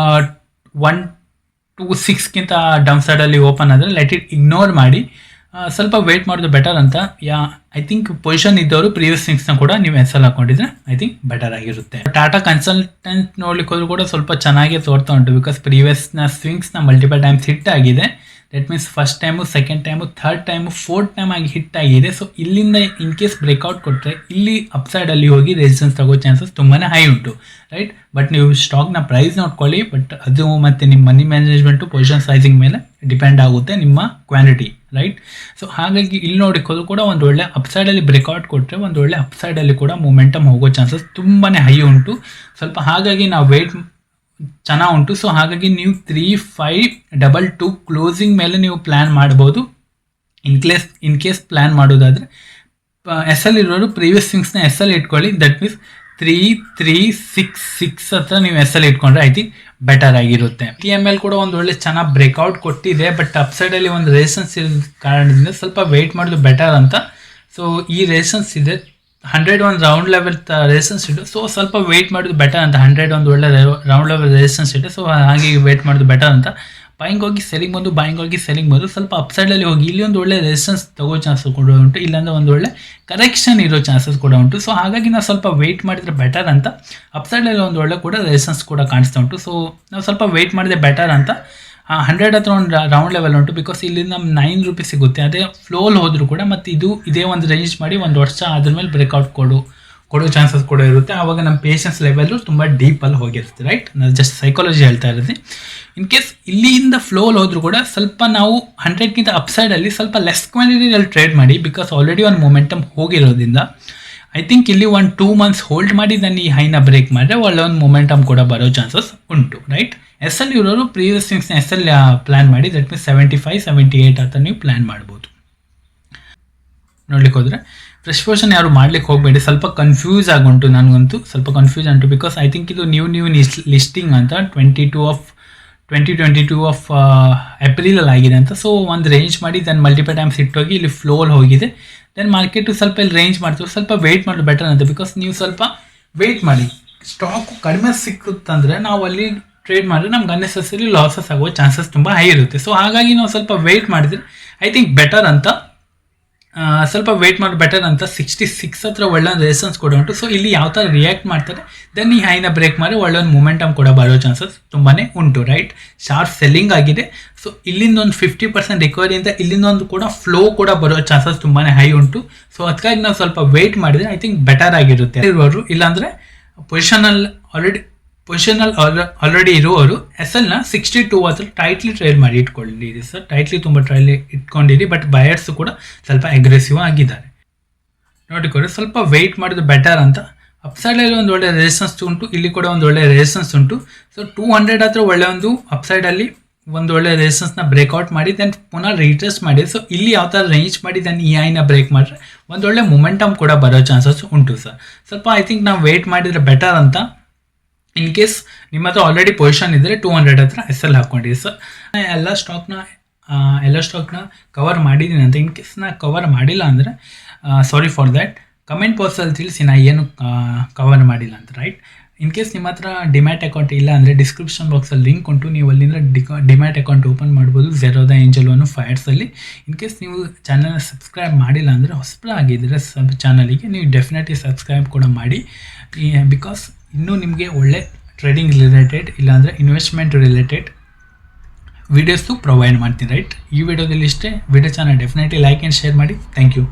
1 to 6 ಡೌನ್ ಸೈಡಲ್ಲಿ ಓಪನ್ ಆದರೆ ಲೆಟ್ ಇಟ್ ಇಗ್ನೋರ್ ಮಾಡಿ. ಸ್ವಲ್ಪ ವೆಯ್ಟ್ ಮಾಡೋದು ಬೆಟರ್ ಅಂತ. ಐ ಥಿಂಕ್ ಪೊಸಿಷನ್ ಇದ್ದವರು ಪ್ರೀವಿಯಸ್ ಸ್ವಿಂಗ್ಸ್ನ ಕೂಡ ನೀವು SL ಹಾಕೊಂಡಿದ್ರೆ ಐ ಥಿಂಕ್ ಬೆಟರ್ ಆಗಿರುತ್ತೆ. ಟಾಟಾ ಕನ್ಸಲ್ಟೆಂಟ್ ನೋಡ್ಲಿಕ್ಕೆ ಹೋದ್ರು ಕೂಡ ಸ್ವಲ್ಪ ಚೆನ್ನಾಗೇ ತೋರ್ತಾ ಉಂಟು, ಬಿಕಾಸ್ ಪ್ರೀವಿಯಸ್ನ ಸ್ವಿಂಗ್ಸ್ನ ಮಲ್ಟಿಪಲ್ ಟೈಮ್ಸ್ ಹಿಟ್ ಆಗಿದೆ. That means first time, second time, third time, fourth time ಆಗಿ ಹಿಟ್ ಆಗಿದೆ. ಸೊ ಇಲ್ಲಿಂದ ಇನ್ ಕೇಸ್ ಬ್ರೇಕ್ಔಟ್ ಕೊಟ್ಟರೆ ಇಲ್ಲಿ ಅಪ್ಸೈಡಲ್ಲಿ ಹೋಗಿ ರೆಸಿಸ್ಟೆನ್ಸ್ ತಗೋ ಚಾನ್ಸಸ್ ತುಂಬಾ ಹೈ ಉಂಟು, ರೈಟ್. ಬಟ್ ನೀವು ಸ್ಟಾಕ್ನ ಪ್ರೈಸ್ ನೋಡ್ಕೊಳ್ಳಿ. ಬಟ್ ಅದು ಮತ್ತು ನಿಮ್ಮ ಮನಿ ಮ್ಯಾನೇಜ್ಮೆಂಟು ಪೊಸಿಷನ್ ಸೈಜಿಂಗ್ ಮೇಲೆ ಡಿಪೆಂಡ್ ಆಗುತ್ತೆ, ನಿಮ್ಮ ಕ್ವಾಂಟಿಟಿ, ರೈಟ್. ಸೊ ಹಾಗಾಗಿ ಇಲ್ಲಿ ನೋಡಿಕೋದು ಕೂಡ ಒಂದು ಒಳ್ಳೆ ಅಪ್ಸೈಡಲ್ಲಿ ಬ್ರೇಕ್ಔಟ್ ಕೊಟ್ಟರೆ ಒಂದು ಒಳ್ಳೆ ಅಪ್ಸೈಡಲ್ಲಿ ಕೂಡ ಮೂಮೆಂಟಮ್ ಹೋಗೋ ಚಾನ್ಸಸ್ ತುಂಬಾ ಹೈ ಉಂಟು. ಸ್ವಲ್ಪ ಹಾಗಾಗಿ ನಾವು ವೆಯ್ಟ್ ಚೆನ್ನಾಗಿ ಉಂಟು. ಸೊ ಹಾಗಾಗಿ ನೀವು 3522 ಕ್ಲೋಸಿಂಗ್ ಮೇಲೆ ನೀವು ಪ್ಲ್ಯಾನ್ ಮಾಡ್ಬೋದು. ಇನ್ ಕೇಸ್ ಪ್ಲ್ಯಾನ್ ಮಾಡೋದಾದರೆ SL ಇರೋರು ಪ್ರೀವಿಯಸ್ ಸ್ವಿಂಗ್ಸ್ನ SL ಇಟ್ಕೊಳ್ಳಿ. ದಟ್ ಮೀನ್ಸ್ 3366 ಹತ್ರ ನೀವು SL ಇಟ್ಕೊಂಡ್ರೆ ಐ ಥಿಂಕ್ ಬೆಟರ್ ಆಗಿರುತ್ತೆ. TML ಕೂಡ ಒಂದು ಒಳ್ಳೆ ಚೆನ್ನಾಗಿ ಬ್ರೇಕ್ಔಟ್ ಕೊಟ್ಟಿದೆ, ಬಟ್ ಅಪ್ಸೈಡಲ್ಲಿ ಒಂದು ರೆಸಿಸ್ಟೆನ್ಸ್ ಇರೋ ಕಾರಣದಿಂದ ಸ್ವಲ್ಪ ವೆಯ್ಟ್ ಮಾಡೋದು ಬೆಟರ್ ಅಂತ. ಸೊ ಈ ರೆಸಿಸ್ಟೆನ್ಸ್ ಇದೆ 101 ರೌಂಡ್ ಲೆವೆಲ್ ರೆಸಿಸ್ಟೆನ್ಸ್ ಇದೆ. ಸೊ ಸ್ವಲ್ಪ ವೆಯ್ಟ್ ಮಾಡೋದು ಬೆಟರ್ ಅಂತ. 100 ಒಂದು ಒಳ್ಳೆ ರೌಂಡ್ ಲೆವೆಲ್ ರೆಸಿಸ್ಟೆನ್ಸ್ ಇದೆ. ಸೊ ಹಾಗೆ ವೆಯ್ಟ್ ಮಾಡೋದು ಬೆಟರ್ ಅಂತ. ಬಾಯಿಂಗ್ ಹೋಗಿ ಸೆಲ್ಲಿಂಗ್ ಬಂದು, ಬಾಯಿಂಗ್ ಹೋಗಿ ಸೆಲ್ಲಿಂಗ್ ಬಂದು, ಸ್ವಲ್ಪ ಅಪ್ಸೈಡಲ್ಲಿ ಹೋಗಿ ಇಲ್ಲಿ ಒಂದು ಒಳ್ಳೆ ರೆಸಿಸ್ಟೆನ್ಸ್ ತಗೋ ಚಾನ್ಸಸ್ ಕೂಡ ಉಂಟು. ಇಲ್ಲಾಂದರೆ ಒಂದು ಒಳ್ಳೆ ಕರೆಕ್ಷನ್ ಇರೋ ಚಾನ್ಸಸ್ ಕೂಡ ಉಂಟು. ಸೊ ಹಾಗಾಗಿ ನಾವು ಸ್ವಲ್ಪ ವೆಯ್ಟ್ ಮಾಡಿದರೆ ಬೆಟರ್ ಅಂತ. ಅಪ್ಸೈಡಲ್ಲಿ ಒಂದು ಒಳ್ಳೆ ಕೂಡ ರೆಸಿಸ್ಟೆನ್ಸ್ ಕೂಡ ಕಾಣಿಸ್ತಾ ಉಂಟು. ಸೊ ನಾವು ಸ್ವಲ್ಪ ವೆಯ್ಟ್ ಮಾಡಿದ್ರೆ ಬೆಟರ್ ಅಂತ. 100 ಹತ್ರ ಒಂದು ರೌಂಡ್ ಲೆವೆಲ್ ಉಂಟು, ಬಿಕಾಸ್ ಇಲ್ಲಿ ನಮ್ಗೆ 9 ರೂಪೀಸ್ ಸಿಗುತ್ತೆ. ಅದೇ ಫ್ಲೋಲ್ ಹೋದರೂ ಕೂಡ ಮತ್ತು ಇದೇ ಒಂದು ರೇಂಜ್ ಮಾಡಿ ಒಂದು ವರ್ಷ ಅದ್ರ ಮೇಲೆ ಬ್ರೇಕ್ಔಟ್ ಕೊಡೋ ಚಾನ್ಸಸ್ ಕೂಡ ಇರುತ್ತೆ. ಆವಾಗ ನಮ್ಮ ಪೇಷನ್ಸ್ ಲೆವೆಲ್ಲು ತುಂಬ ಡೀಪಲ್ಲಿ ಹೋಗಿರುತ್ತೆ, ರೈಟ್. ನಾನು ಜಸ್ಟ್ ಸೈಕಾಲಜಿ ಹೇಳ್ತಾ ಇರೋದು. ಇನ್ ಕೇಸ್ ಇಲ್ಲಿಂದ ಫ್ಲೋಲ್ ಹೋದರೂ ಕೂಡ ಸ್ವಲ್ಪ ನಾವು 100 ಅಪ್ಸೈಡಲ್ಲಿ ಸ್ವಲ್ಪ ಲೆಸ್ ಕ್ವಾಂಟಿಟಿಯಲ್ಲಿ ಟ್ರೇಡ್ ಮಾಡಿ, ಬಿಕಾಸ್ ಆಲ್ರೆಡಿ ಒಂದು ಮೊಮೆಂಟಮ್ ಹೋಗಿರೋದ್ರಿಂದ ಐ ಥಿಂಕ್ ಇಲ್ಲಿ 1-2 months ಹೋಲ್ಡ್ ಮಾಡಿ ನಾನು ಈ ಹೈನ ಬ್ರೇಕ್ ಮಾಡಿದ್ರೆ ಒಳ್ಳೆ ಒಂದು ಮೊಮೆಂಟಮ್ ಕೂಡ ಬರೋ ಚಾನ್ಸಸ್ ಉಂಟು, ರೈಟ್. SL ಇರೋರು ಪ್ರೀವಿಯಸ್ ಸ್ವಿಂಗ್ಸ್ನ SL ಪ್ಲ್ಯಾನ್ ಮಾಡಿ, ದಟ್ ಮೀನ್ಸ್ 75-78 ಅಂತ ನೀವು ಪ್ಲ್ಯಾನ್ ಮಾಡ್ಬೋದು. ನೋಡ್ಲಿಕ್ಕೆ ಹೋದರೆ ಫ್ರೆಶ್ ಪೊಸಿಷನ್ ಯಾರು ಮಾಡ್ಲಿಕ್ಕೆ ಹೋಗಬೇಡಿ. ಸ್ವಲ್ಪ ಕನ್ಫ್ಯೂಸ್ ಆಗುಂಟು, ನನಗಂತೂ ಸ್ವಲ್ಪ ಕನ್ಫ್ಯೂಸ್ ಉಂಟು. ಬಿಕಾಸ್ ಐ ಥಿಂಕ್ ಇದು ನ್ಯೂ ಲಿಸ್ಟಿಂಗ್ ಅಂತ 2022 ಆಫ್ ಏಪ್ರಿಲಲ್ಲಿ ಆಗಿದೆ ಅಂತ. ಸೊ ಒಂದು ರೇಂಜ್ ಮಾಡಿ ದೆನ್ ಮಲ್ಟಿಪಲ್ ಟೈಮ್ಸ್ ಇಟ್ಟೋಗಿ ಇಲ್ಲಿ ಫ್ಲೋಲ್ ಹೋಗಿದೆ. ದೆನ್ ಮಾರ್ಕೆಟು ಸ್ವಲ್ಪ ಇಲ್ಲಿ ರೇಂಜ್ ಮಾಡ್ತೀವಿ, ಸ್ವಲ್ಪ ವೆಯ್ಟ್ ಮಾಡೋದು ಬೆಟರ್ ಅಂತ. ಬಿಕಾಸ್ ನೀವು ಸ್ವಲ್ಪ ವೆಯ್ಟ್ ಮಾಡಿ, ಸ್ಟಾಕು ಕಡಿಮೆ ಸಿಕ್ಕುತ್ತಂದರೆ ನಾವು ಅಲ್ಲಿ ಟ್ರೇಡ್ ಮಾಡಿದ್ರೆ ನಮ್ಗೆ ಅನ್ನೆಸೆಸರಿ ಲಾಸಸ್ ಆಗುವ ಚಾನ್ಸಸ್ ತುಂಬ ಹೈ ಇರುತ್ತೆ. ಸೊ ಹಾಗಾಗಿ ನಾವು ಸ್ವಲ್ಪ ವೆಯ್ಟ್ ಮಾಡಿದ್ರೆ ಐ ಥಿಂಕ್ ಬೆಟರ್ ಅಂತ. ಸ್ವಲ್ಪ ವೆಯ್ಟ್ ಮಾಡಿ ಬೆಟರ್ ಅಂತ. 66 ಹತ್ರ ಒಳ್ಳೆ ಒಂದು ರೆಸಿಸ್ಟೆನ್ಸ್ ಕೂಡ ಉಂಟು. ಸೊ ಇಲ್ಲಿ ಯಾವ ಥರ ರಿಯಾಕ್ಟ್ ಮಾಡ್ತಾರೆ, ದೆನ್ ಈ ಹೈನ ಬ್ರೇಕ್ ಮಾಡಿ ಒಳ್ಳೆ ಒಂದು ಮೊಮೆಂಟಮ್ ಕೂಡ ಬರೋ ಚಾನ್ಸಸ್ ತುಂಬಾ ಉಂಟು, ರೈಟ್. ಶಾರ್ಪ್ ಸೆಲ್ಲಿಂಗ್ ಆಗಿದೆ. ಸೊ ಇಲ್ಲಿಂದ ಒಂದು 50% ರಿಕವರಿ ಅಂತ, ಇಲ್ಲಿಂದ ಒಂದು ಕೂಡ ಫ್ಲೋ ಕೂಡ ಬರೋ ಚಾನ್ಸಸ್ ತುಂಬಾ ಹೈ ಉಂಟು. ಸೊ ಅದಕ್ಕಾಗಿ ನಾವು ಸ್ವಲ್ಪ ವೆಯ್ಟ್ ಮಾಡಿದ್ರೆ ಐ ಥಿಂಕ್ ಬೆಟರ್ ಆಗಿರುತ್ತೆ ಇರುವವರು. ಇಲ್ಲಾಂದರೆ ಪೊಸಿಷನಲ್ಲಿ ಆಲ್ರೆಡಿ ಇರುವವರು SLನ 62 ಹತ್ರ ಟೈಟ್ಲಿ ಟ್ರೇಡ್ ಮಾಡಿ ಇಟ್ಕೊಂಡಿರಿ ಸರ್. ಟೈಟ್ಲಿ ತುಂಬ ಇಟ್ಕೊಂಡಿರಿ. ಬಟ್ ಬಯರ್ಸ್ ಕೂಡ ಸ್ವಲ್ಪ ಅಗ್ರೆಸಿವ್ ಆಗಿದ್ದಾರೆ. ನೋಡಿಕೊಳ್ಳಿ, ಸ್ವಲ್ಪ ವೆಯ್ಟ್ ಮಾಡಿದ್ರೆ ಬೆಟರ್ ಅಂತ. ಅಪ್ಸೈಡಲ್ಲಿ ಒಂದು ಒಳ್ಳೆ ರೆಸಿಸ್ಟೆನ್ಸ್ ಉಂಟು, ಇಲ್ಲಿ ಕೂಡ ಒಂದು ಒಳ್ಳೆ ರೆಸಿಸ್ಟೆನ್ಸ್ ಉಂಟು. ಸೊ 200 ಹತ್ರ ಒಳ್ಳೆ ಒಂದು ಅಪ್ಸೈಡಲ್ಲಿ ಒಂದು ಒಳ್ಳೆ ರೆಸಿಸ್ಟೆನ್ಸ್ನ ಬ್ರೇಕ್ಔಟ್ ಮಾಡಿ ದೆನ್ ಪುನಃ ರೀಟ್ರೆಸ್ಟ್ ಮಾಡಿ. ಸೊ ಇಲ್ಲಿ ಯಾವ ಥರ ರೇಂಜ್ ಮಾಡಿ ದೆನ್ ಈ ಹೈನ ಬ್ರೇಕ್ ಮಾಡಿದ್ರೆ ಒಂದು ಒಳ್ಳೆ ಮೊಮೆಂಟಮ್ ಕೂಡ ಬರೋ ಚಾನ್ಸಸ್ ಉಂಟು ಸರ್. ಸ್ವಲ್ಪ ಐ ಥಿಂಕ್ ನಾವು ವೆಯ್ಟ್ ಮಾಡಿದರೆ ಬೆಟರ್ ಅಂತ. ಇನ್ ಕೇಸ್ ನಿಮ್ಮ ಹತ್ರ ಆಲ್ರೆಡಿ ಪೊಸಿಷನ್ ಇದ್ದರೆ 200 ಹತ್ರ SL ಹಾಕ್ಕೊಂಡಿರಿ ಸರ್. ಎಲ್ಲ ಸ್ಟಾಕ್ನ ಕವರ್ ಮಾಡಿದ್ದೀನಿ ಅಂತ. ಇನ್ ಕೇಸ್ ನಾ ಕವರ್ ಮಾಡಿಲ್ಲ ಅಂದರೆ ಸಾರಿ ಫಾರ್ ದ್ಯಾಟ್. ಕಮೆಂಟ್ ಬಾಕ್ಸಲ್ಲಿ ತಿಳಿಸಿ ನಾ ಏನು ಕವರ್ ಮಾಡಿಲ್ಲ ಅಂತ, ರೈಟ್. ಇನ್ ಕೇಸ್ ನಿಮ್ಮ ಹತ್ರ ಡಿಮ್ಯಾಟ್ ಅಕೌಂಟ್ ಇಲ್ಲ ಅಂದರೆ ಡಿಸ್ಕ್ರಿಪ್ಷನ್ ಬಾಕ್ಸಲ್ಲಿ ಲಿಂಕ್ ಉಂಟು, ನೀವು ಅಲ್ಲಿಂದ ಡಿಮ್ಯಾಟ್ ಅಕೌಂಟ್ ಓಪನ್ ಮಾಡ್ಬೋದು Zerodha Angel One Fyers-ಅಲ್ಲಿ. ಇನ್ ಕೇಸ್ ನೀವು ಚಾನಲ್ನ ಸಬ್ಸ್ಕ್ರೈಬ್ ಮಾಡಿಲ್ಲ ಅಂದರೆ ಹೊಸದಾಗಿದ್ದರೆ ಚಾನಲಿಗೆ ನೀವು ಡೆಫಿನೆಟ್ಲಿ ಸಬ್ಸ್ಕ್ರೈಬ್ ಕೂಡ ಮಾಡಿ. ಬಿಕಾಸ್ ಇನ್ನೂ ನಿಮಗೆ ಒಳ್ಳೆ ಟ್ರೇಡಿಂಗ್ ರಿಲೇಟೆಡ್ ಇಲ್ಲಾಂದರೆ ಇನ್ವೆಸ್ಟ್ಮೆಂಟ್ ರಿಲೇಟೆಡ್ ವೀಡಿಯೋಸು ಪ್ರೊವೈಡ್ ಮಾಡ್ತೀನಿ ರೈಟ್. ಈ ವಿಡಿಯೋದಲ್ಲಿ ಇಷ್ಟೇ. Video channel definitely like and share ಮಾಡಿ. Thank you.